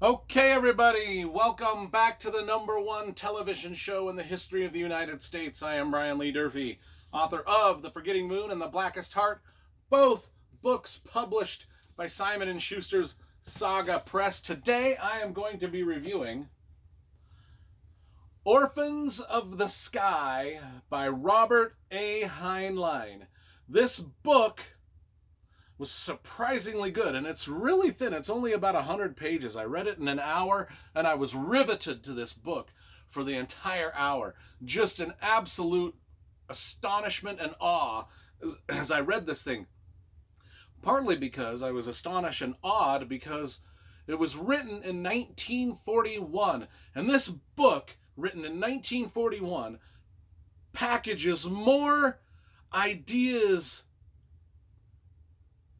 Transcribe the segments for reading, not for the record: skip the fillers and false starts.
Okay, everybody, welcome back to the number one television show in the history of the United States. I am Lee Durfee, author of The Forgetting Moon and The Blackest Heart, both books published by Simon & Schuster's Saga Press. Today, I am going to be reviewing Orphans of the Sky by Robert A. Heinlein. This book was surprisingly good, and it's really thin. It's only about 100 pages. I read it in an hour, and I was riveted to this book for the entire hour. Just an absolute astonishment and awe as I read this thing. Partly because I was astonished and awed because it was written in 1941, and this book, written in 1941, packages more ideas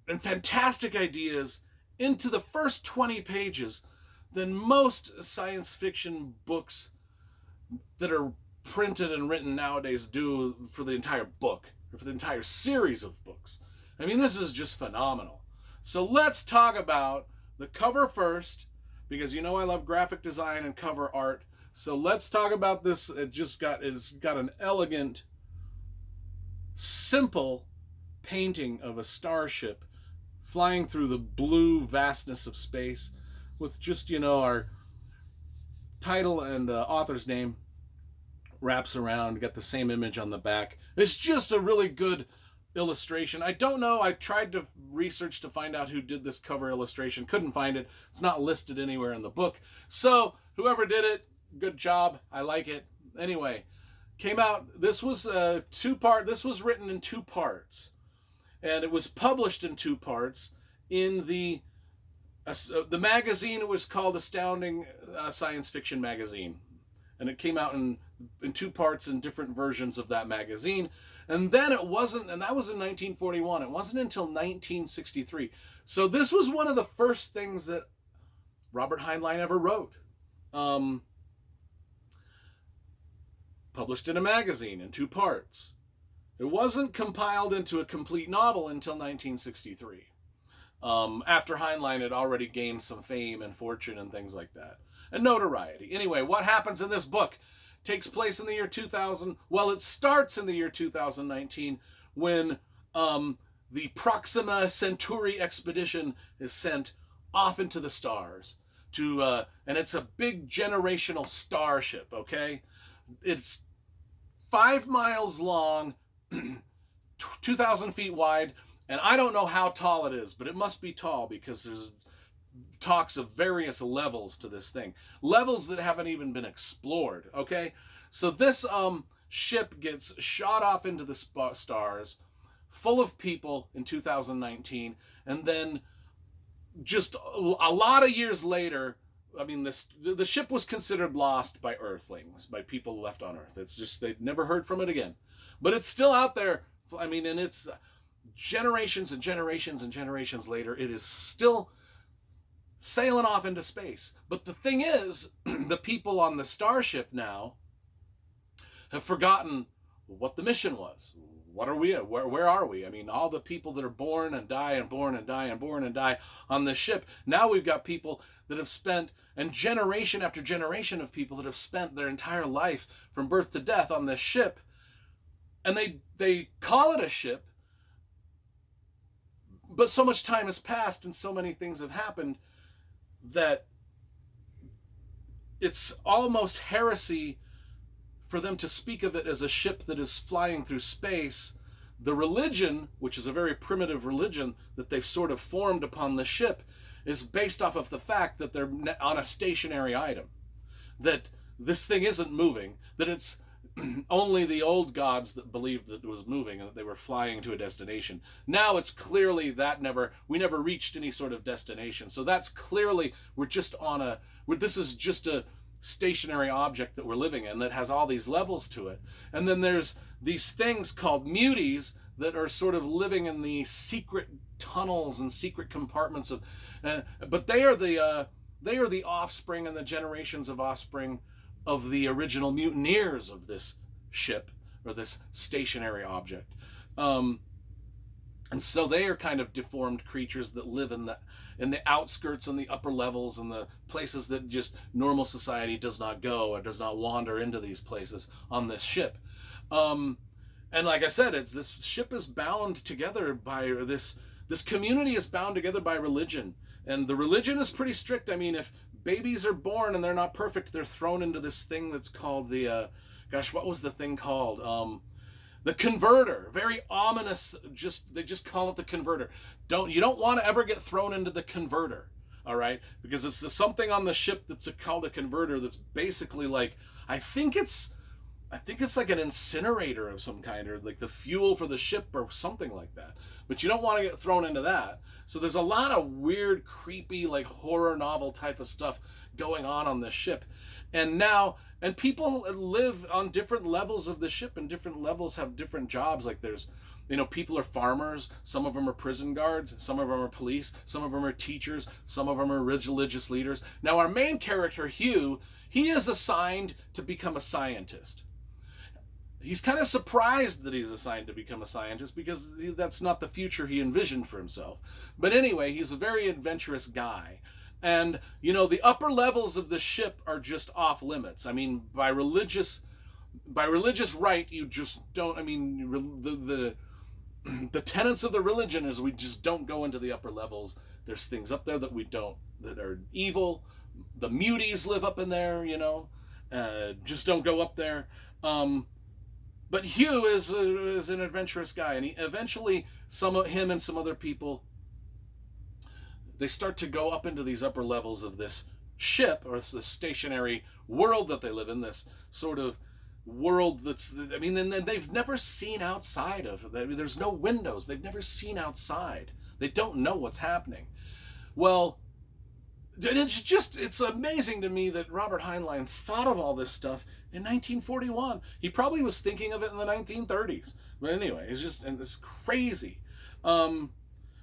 and fantastic ideas into the first 20 pages than most science fiction books that are printed and written nowadays do for the entire book, or for the entire series of books. I mean, this is just phenomenal. So let's talk about the cover first, because you know I love graphic design and cover art. So let's talk about this. It's got an elegant, simple painting of a starship flying through the blue vastness of space with just, our title and author's name wraps around, got the same image on the back. It's just a really good illustration. I don't know, I tried to research to find out who did this cover illustration, couldn't find it. It's not listed anywhere in the book. So whoever did it, good job. I like it. Anyway, came out, this was this was written in two parts, and it was published in two parts in the magazine. It was called Astounding Science Fiction Magazine, and it came out in two parts in different versions of that magazine. And then it wasn't, and that was in 1941. It wasn't until 1963. So this was one of the first things that Robert Heinlein ever wrote. Published in a magazine in two parts. It wasn't compiled into a complete novel until 1963, after Heinlein had already gained some fame and fortune and things like that, and notoriety. Anyway, what happens in this book takes place in the year 2000. Well, it starts in the year 2019 when the Proxima Centauri expedition is sent off into the stars and it's a big generational starship. Okay, it's 5 miles long, 2,000 feet wide, and I don't know how tall it is, but it must be tall because there's talks of various levels to this thing, levels that haven't even been explored. Okay, so this ship gets shot off into the stars, full of people in 2019, and then just a lot of years later, I mean, the ship was considered lost by Earthlings, by people left on Earth. It's just they've never heard from it again, but it's still out there. I mean, and it's generations and generations and generations later, it is still sailing off into space. But the thing is, the people on the starship now have forgotten what the mission was. What are we at? Where are we? I mean, all the people that are born and die and born and die and born and die on this ship. Now we've got people that have spent, and generation after generation of people that have spent their entire life from birth to death on this ship. And they call it a ship, but so much time has passed and so many things have happened that it's almost heresy for them to speak of it as a ship that is flying through space. The religion, which is a very primitive religion that they've sort of formed upon the ship, is based off of the fact that they're on a stationary item, that this thing isn't moving, that it's only the old gods that believed that it was moving and that they were flying to a destination. Now it's clearly that we never reached any sort of destination. So that's clearly, this is just a stationary object that we're living in that has all these levels to it. And then there's these things called muties that are sort of living in the secret tunnels and secret compartments of, but they are the offspring and the generations of offspring of the original mutineers of this ship, or this stationary object. And And so they are kind of deformed creatures that live in the outskirts and the upper levels and the places that just normal society does not go or does not wander into these places on this ship. Um, and like I said, it's this ship is bound together by this community is bound together by religion, and the religion is pretty strict. I mean, if babies are born and they're not perfect, they're thrown into this thing that's called the gosh, what was the thing called? The converter. Very ominous. They just call it the converter. You don't want to ever get thrown into the converter, all right? Because it's something on the ship that's called a converter that's basically like, I think it's like an incinerator of some kind, or like the fuel for the ship or something like that. But you don't want to get thrown into that. So there's a lot of weird, creepy, like horror novel type of stuff going on this ship. And people live on different levels of the ship, and different levels have different jobs. Like there's, people are farmers, some of them are prison guards, some of them are police, some of them are teachers, some of them are religious leaders. Now our main character, Hugh, he is assigned to become a scientist. He's kind of surprised that he's assigned to become a scientist because that's not the future he envisioned for himself. But anyway, he's a very adventurous guy. And, the upper levels of the ship are just off limits. I mean, by religious right, you just don't, I mean, the tenets of the religion is we just don't go into the upper levels. There's things up there that are evil. The muties live up in there, just don't go up there. But Hugh is an adventurous guy, and eventually him and some other people, they start to go up into these upper levels of this ship, or this stationary world that they live in, this sort of world and they've never seen outside of. There's no windows. They've never seen outside. They don't know what's happening. Well, it's amazing to me that Robert Heinlein thought of all this stuff in 1941. He probably was thinking of it in the 1930s. But anyway, it's crazy.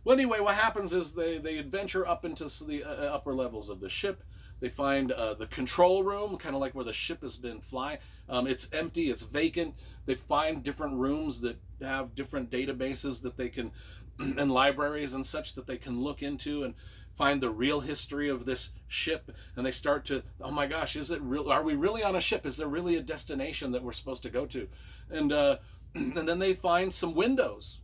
Well, anyway, what happens is they adventure up into the upper levels of the ship. They find the control room, kind of like where the ship has been flying. It's empty, it's vacant. They find different rooms that have different databases that they can, and libraries and such that they can look into and find the real history of this ship. And they start to, oh my gosh, is it real? Are we really on a ship? Is there really a destination that we're supposed to go to? And then they find some windows.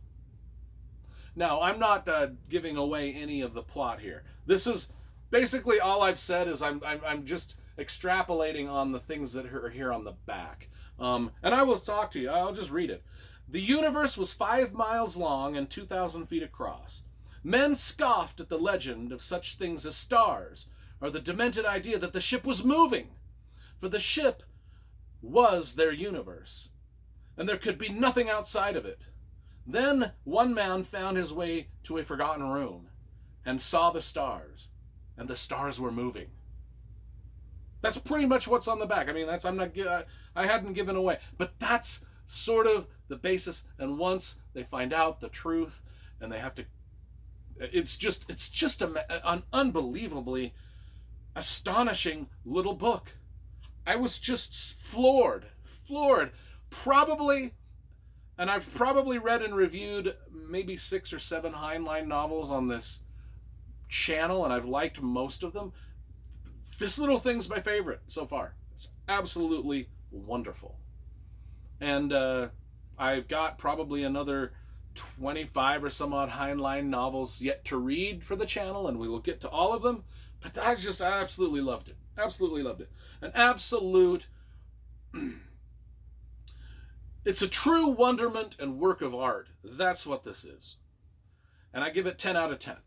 Now, I'm not giving away any of the plot here. This is basically all I've said. Is I'm just extrapolating on the things that are here on the back. And I will talk to you. I'll just read it. The universe was 5 miles long and 2,000 feet across. Men scoffed at the legend of such things as stars, or the demented idea that the ship was moving. For the ship was their universe, and there could be nothing outside of it. Then one man found his way to a forgotten room and saw the stars, and the stars were moving. That's pretty much what's on the back. I mean, I hadn't given away, but that's sort of the basis. And once they find out the truth, and they have to, it's just an unbelievably astonishing little book. I was just floored. Probably. And I've probably read and reviewed maybe 6 or 7 Heinlein novels on this channel, and I've liked most of them. This little thing's my favorite so far. It's absolutely wonderful. And I've got probably another 25 or some odd Heinlein novels yet to read for the channel, and we will get to all of them. But I absolutely loved it. Absolutely loved it. An absolute... It's a true wonderment and work of art. That's what this is. And I give it 10 out of 10.